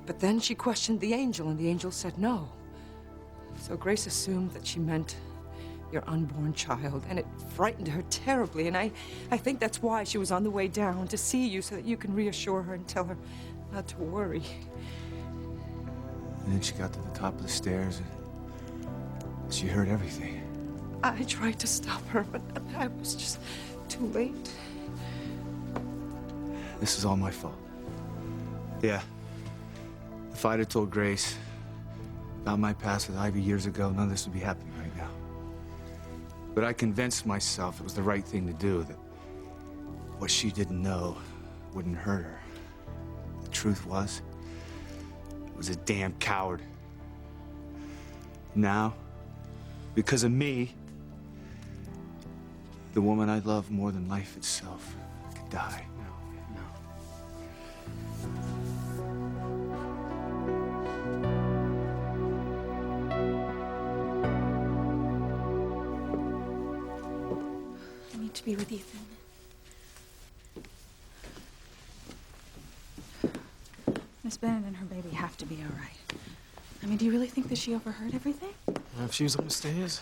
But then she questioned the angel, and the angel said no. So Grace assumed that she meant your unborn child, and it frightened her terribly. And I think that's why she was on the way down to see you, so that you can reassure her and tell her not to worry. And then she got to the top of the stairs, and she heard everything. I tried to stop her, but I was just too late. This is all my fault. Yeah. If I'd have told Grace about my past with Ivy years ago, none of this would be happening right now. But I convinced myself it was the right thing to do, that what she didn't know wouldn't hurt her. The truth was, I was a damn coward. Now, because of me, the woman I love more than life itself could die. To be with Ethan. Miss Bennett and her baby have to be all right. I mean, do you really think that she overheard everything? If she was on the stairs,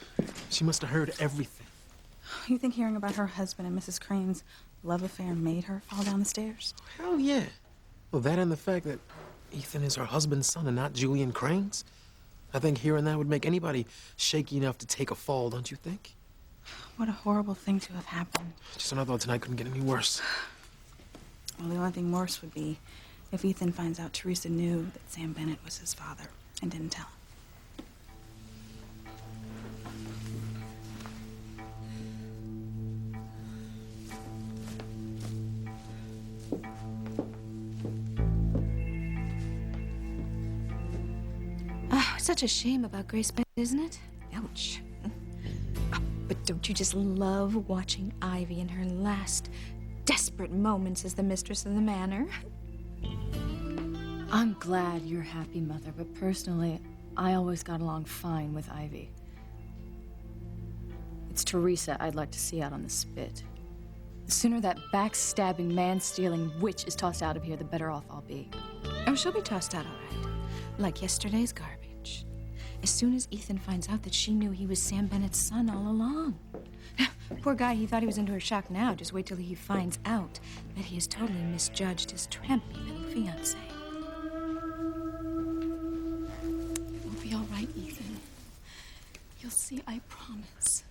she must have heard everything. You think hearing about her husband and Mrs. Crane's love affair made her fall down the stairs? Hell yeah. Well, that and the fact that Ethan is her husband's son and not Julian Crane's. I think hearing that would make anybody shaky enough to take a fall, don't you think? What a horrible thing to have happened. Just when I thought tonight couldn't get any worse. Well, the only thing worse would be if Ethan finds out Teresa knew that Sam Bennett was his father and didn't tell him. Oh, such a shame about Grace Bennett, isn't it? Ouch. But don't you just love watching Ivy in her last desperate moments as the mistress of the manor? I'm glad you're happy, Mother, but personally, I always got along fine with Ivy. It's Teresa I'd like to see out on the spit. The sooner that backstabbing, man-stealing witch is tossed out of here, the better off I'll be. Oh, she'll be tossed out all right. Like yesterday's garbage. As soon as Ethan finds out that she knew he was Sam Bennett's son all along. Poor guy, he thought he was into her shock now. Just wait till he finds out that he has totally misjudged his trampy little fiancé. It will be all right, Ethan. You'll see, I promise.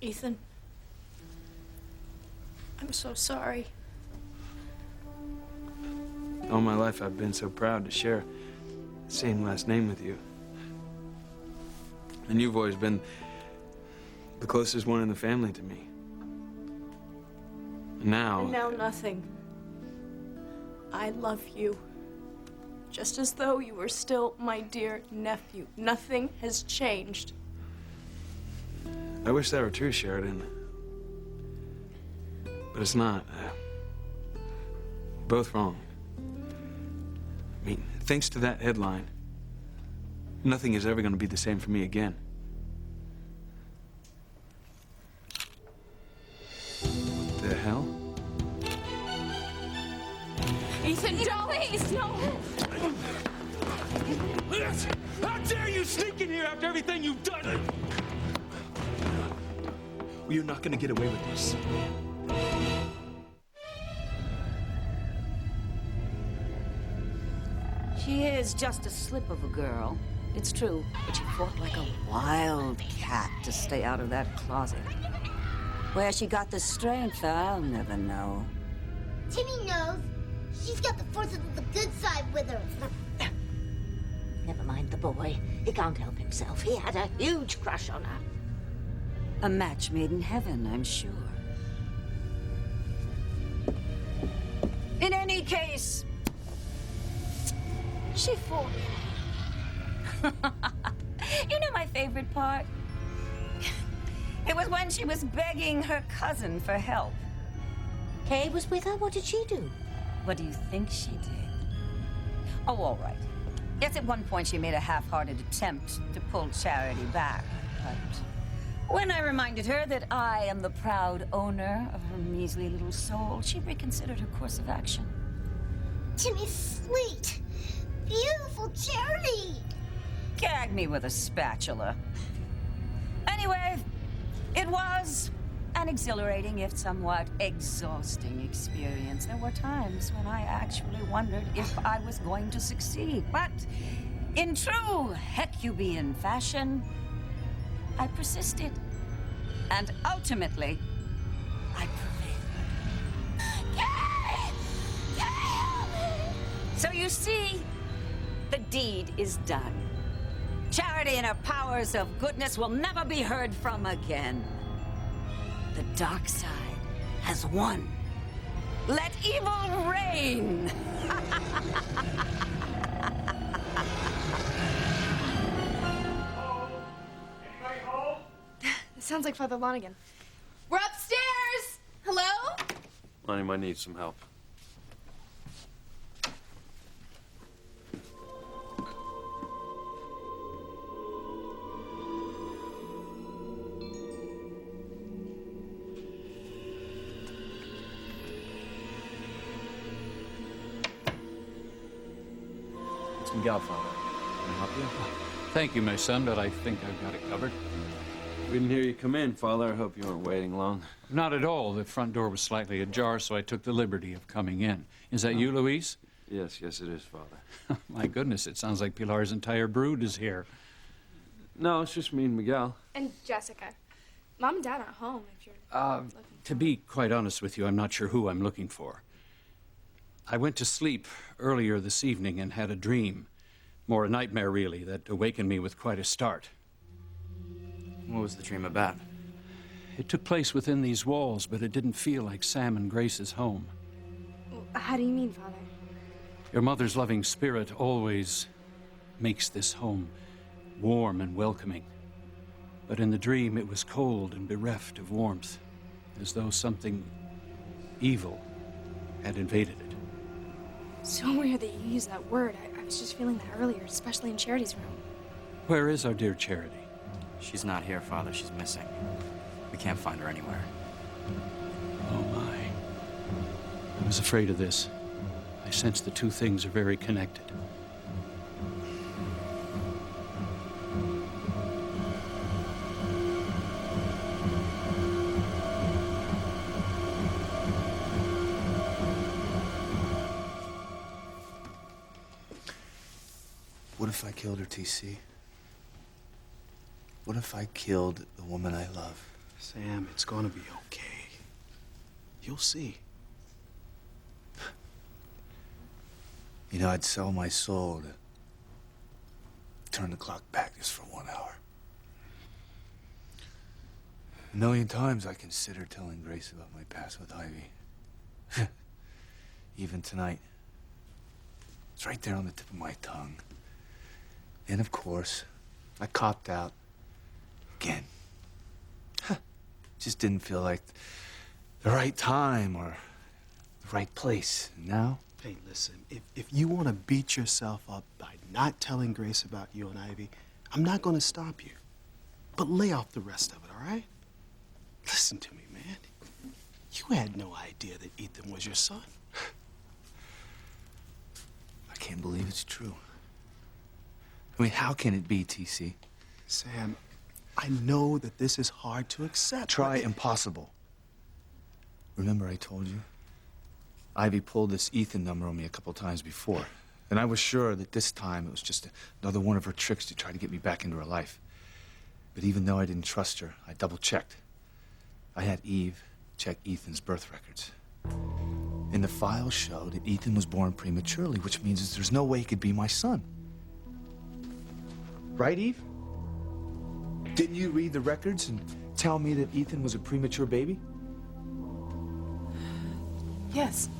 Ethan, I'm so sorry. All my life I've been so proud to share the same last name with you. And you've always been the closest one in the family to me. And now nothing. I love you. Just as though you were still my dear nephew. Nothing has changed. I wish that were true, Sheridan. But it's not. Both wrong. I mean, thanks to that headline, nothing is ever going to be the same for me again. What the hell? Ethan, don't! Please, no! How dare you sneak in here after everything you've done? Well, you're not gonna get away with this. She is just a slip of a girl. It's true, but she fought like a wildcat to stay out of that closet. Where she got the strength, I'll never know. Timmy knows. She's got the force of the good side with her. Never mind the boy. He can't help himself. He had a huge crush on her. A match made in heaven, I'm sure. In any case, she fought. You know my favorite part? It was when she was begging her cousin for help. Kay was with her? What did she do? What do you think she did? Oh, all right. Yes, at one point she made a half-hearted attempt to pull Charity back, but when I reminded her that I am the proud owner of her measly little soul, she reconsidered her course of action. Timmy's sweet. me with a spatula. Anyway, it was an exhilarating, if somewhat exhausting experience. There were times when I actually wondered if I was going to succeed. But in true Hecubean fashion, I persisted. And ultimately, I prevailed. So you see, the deed is done. Charity and her powers of goodness will never be heard from again. The dark side has won. Let evil reign! It sounds like Father Lonigan. We're upstairs! Hello? Lonnie might need some help. It's Miguel, Father. Can I help you? Thank you, my son, but I think I've got it covered. We didn't hear you come in, Father. I hope you weren't waiting long. Not at all. The front door was slightly ajar, so I took the liberty of coming in. Is that you, Luis? Yes, it is, Father. My goodness, it sounds like Pilar's entire brood is here. No, it's just me and Miguel. And Jessica. Mom and Dad aren't home if you're looking. To be quite honest with you, I'm not sure who I'm looking for. I went to sleep earlier this evening and had a dream. More a nightmare, really, that awakened me with quite a start. What was the dream about? It took place within these walls, but it didn't feel like Sam and Grace's home. How do you mean, Father? Your mother's loving spirit always makes this home warm and welcoming. But in the dream, it was cold and bereft of warmth, as though something evil had invaded it. So weird that you use that word. I was just feeling that earlier, especially in Charity's room. Where is our dear Charity? She's not here, Father. She's missing. We can't find her anywhere. Oh, my. I was afraid of this. I sense the two things are very connected. What if I killed her, TC? What if I killed the woman I love? Sam, it's gonna be okay. You'll see. You know, I'd sell my soul to turn the clock back just for 1 hour. A million times I considered telling Grace about my past with Ivy. Even tonight. It's right there on the tip of my tongue. And of course, I copped out again. Just didn't feel like the right time or the right place. And now? Hey, listen, if you want to beat yourself up by not telling Grace about you and Ivy, I'm not going to stop you. But lay off the rest of it, all right? Listen to me, man. You had no idea that Ethan was your son. I can't believe it's true. I mean, how can it be, TC? Sam, I know that this is hard to accept. Try impossible. Remember I told you? Ivy pulled this Ethan number on me a couple times before. And I was sure that this time it was just another one of her tricks to try to get me back into her life. But even though I didn't trust her, I double-checked. I had Eve check Ethan's birth records. And the files showed that Ethan was born prematurely, which means that there's no way he could be my son. Right, Eve? Didn't you read the records and tell me that Ethan was a premature baby? Yes.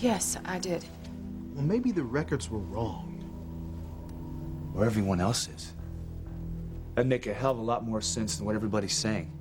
Yes, I did. Well, maybe the records were wrong. Or everyone else is. That'd make a hell of a lot more sense than what everybody's saying.